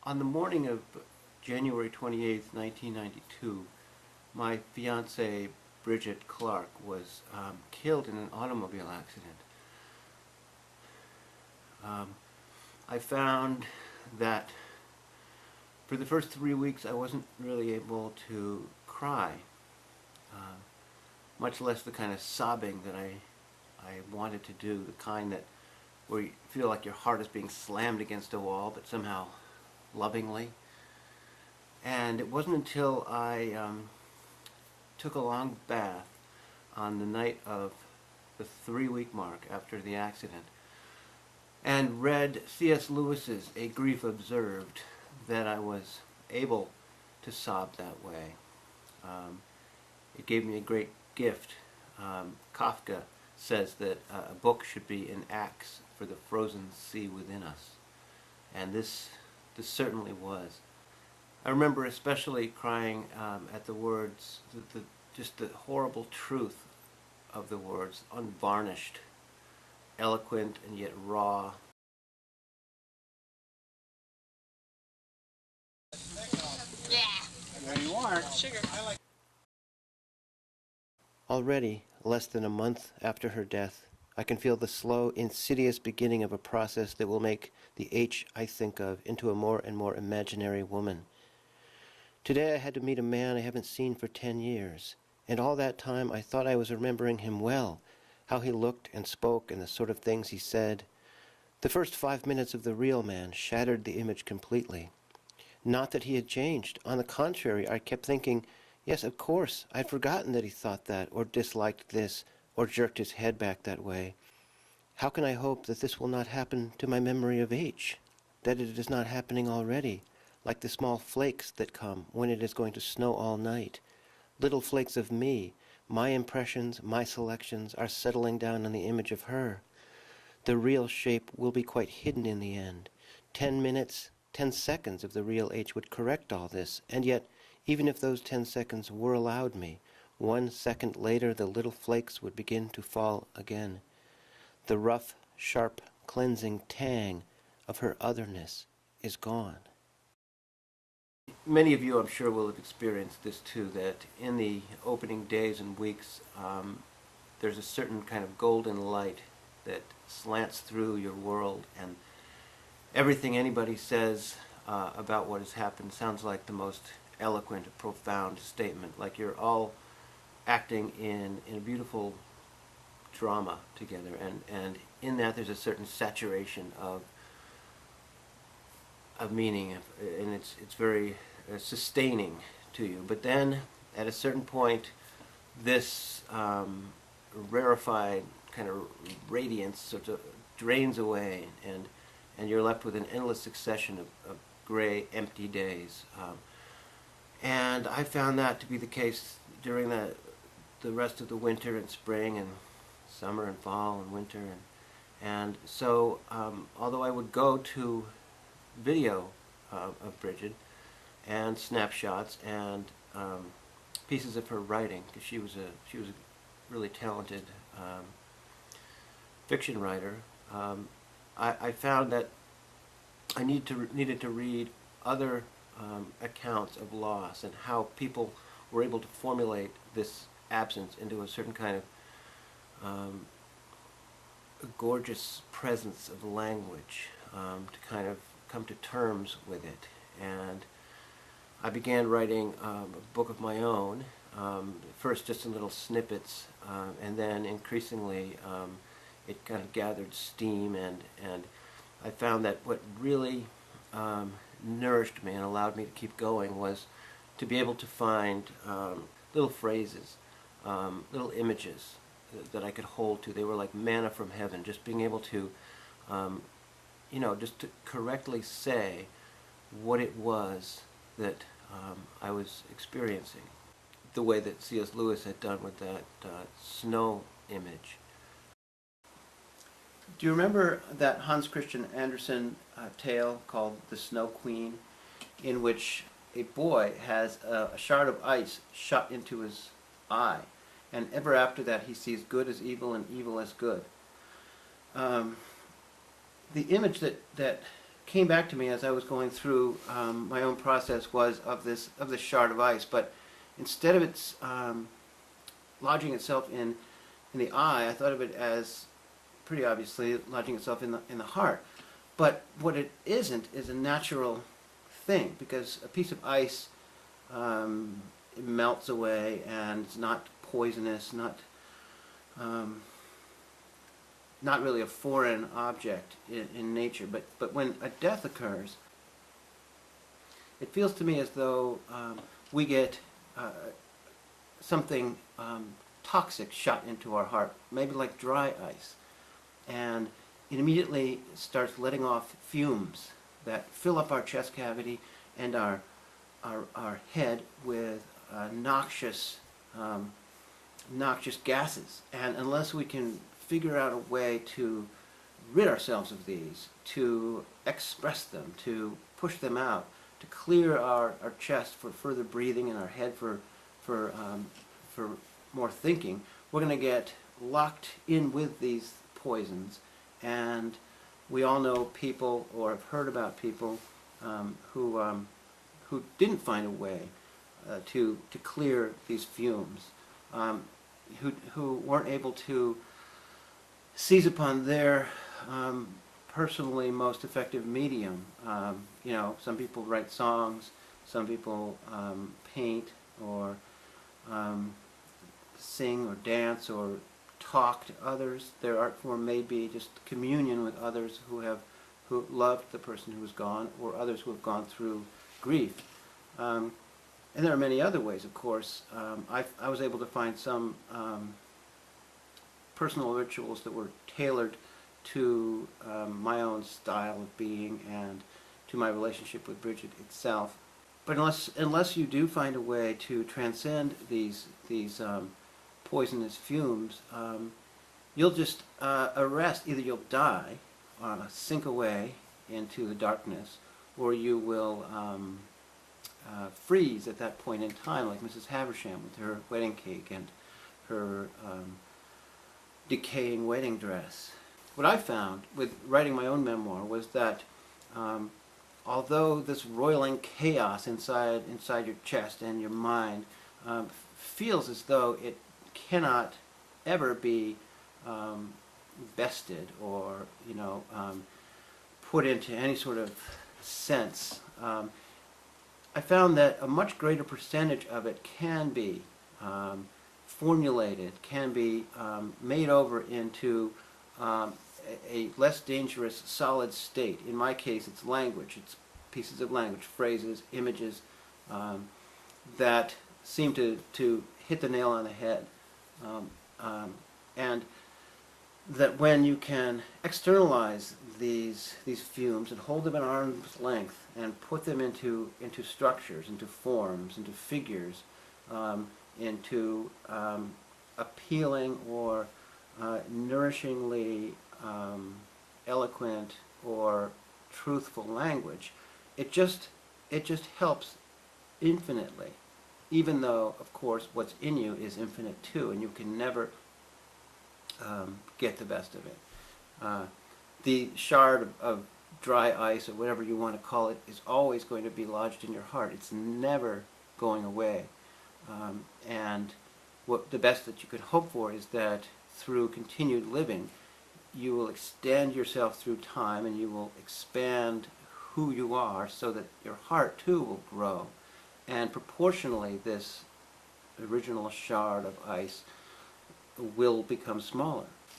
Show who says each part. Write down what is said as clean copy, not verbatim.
Speaker 1: On the morning of January 28th, 1992, my fiancée, Bridget Clark, was killed in an automobile accident. I found that for the first 3 weeks I wasn't really able to cry, much less the kind of sobbing that I wanted to do, the kind that where you feel like your heart is being slammed against a wall, but somehow lovingly. And it wasn't until I took a long bath on the night of the 3-week mark after the accident and read C.S. Lewis's A Grief Observed that I was able to sob that way. It gave me a great gift. Kafka says that a book should be an axe for the frozen sea within us, and this certainly was. I remember especially crying at the words, just the horrible truth of the words, unvarnished, eloquent and yet raw.
Speaker 2: Yeah. There you are. Sugar.
Speaker 1: Already, less than a month after her death, I can feel the slow, insidious beginning of a process that will make the H I think of into a more and more imaginary woman. Today I had to meet a man I haven't seen for 10 years, and all that time I thought I was remembering him well, how he looked and spoke and the sort of things he said. The first 5 minutes of the real man shattered the image completely. Not that he had changed. On the contrary, I kept thinking, yes, of course, I'd forgotten that he thought that, or disliked this, or jerked his head back that way. How can I hope that this will not happen to my memory of H, that it is not happening already, like the small flakes that come when it is going to snow all night? Little flakes of me, my impressions, my selections, are settling down on the image of her. The real shape will be quite hidden in the end. 10 minutes, 10 seconds of the real H would correct all this, and yet, even if those 10 seconds were allowed me, 1 second later the little flakes would begin to fall again. The rough, sharp, cleansing tang of her otherness is gone. Many of you, I'm sure, will have experienced this too, that in the opening days and weeks, there's a certain kind of golden light that slants through your world, and everything anybody says about what has happened sounds like the most eloquent, profound statement, like you're all acting in a beautiful drama together, and in that there's a certain saturation of meaning, and it's very sustaining to you. But then, at a certain point, this rarefied kind of radiance sort of drains away, and you're left with an endless succession of gray, empty days. And I found that to be the case during the rest of the winter and spring and summer and fall and winter. And so, although I would go to video of Bridget and snapshots and pieces of her writing, because she was a really talented fiction writer, I found that I needed to read other accounts of loss and how people were able to formulate this absence into a certain kind of a gorgeous presence of language, to kind of come to terms with it. And I began writing a book of my own, first just in little snippets, and then increasingly it kind of gathered steam, and I found that what really nourished me and allowed me to keep going was to be able to find little phrases, little images that I could hold to. They were like manna from heaven, just being able to, just to correctly say what it was that I was experiencing, the way that C.S. Lewis had done with that snow image. Do you remember that Hans Christian Andersen tale called The Snow Queen, in which a boy has a shard of ice shot into his eye, and ever after that he sees good as evil and evil as good? The image that came back to me as I was going through my own process was of this shard of ice, but instead of its lodging itself in the eye, I thought of it as pretty obviously lodging itself in the heart. But what it isn't is a natural thing, because a piece of ice it melts away and it's not poisonous, not really a foreign object in nature. But when a death occurs, it feels to me as though we get something toxic shot into our heart, maybe like dry ice, and it immediately starts letting off fumes that fill up our chest cavity and our head with noxious gases. And unless we can figure out a way to rid ourselves of these, to express them, to push them out, to clear our chest for further breathing and our head for more thinking, we're going to get locked in with these poisons. And we all know people, or have heard about people, who didn't find a way to clear these fumes, who weren't able to seize upon their personally most effective medium. You know, some people write songs, some people paint or sing or dance or talk to others. Their art form may be just communion with others who loved the person who was gone, or others who have gone through grief. And there are many other ways, of course. I was able to find some personal rituals that were tailored to my own style of being and to my relationship with Bridget itself. But unless you do find a way to transcend these poisonous fumes, you'll just arrest. Either you'll die, sink away into the darkness, or you will freeze at that point in time, like Mrs. Haversham with her wedding cake and her decaying wedding dress. What I found with writing my own memoir was that although this roiling chaos inside your chest and your mind feels as though it cannot ever be bested or put into any sort of sense, I found that a much greater percentage of it can be formulated, can be made over into a less dangerous solid state. In my case, it's language. It's pieces of language, phrases, images that seem to hit the nail on the head. And that when you can externalize these fumes and hold them at arm's length and put them into structures, into forms, into figures, into appealing or nourishingly eloquent or truthful language, it just helps infinitely, even though, of course, what's in you is infinite too, and you can never get the best of it. The shard of dry ice, or whatever you want to call it, is always going to be lodged in your heart. It's never going away. And the best that you could hope for is that through continued living, you will extend yourself through time, and you will expand who you are, so that your heart too will grow. And proportionally, this original shard of ice will become smaller.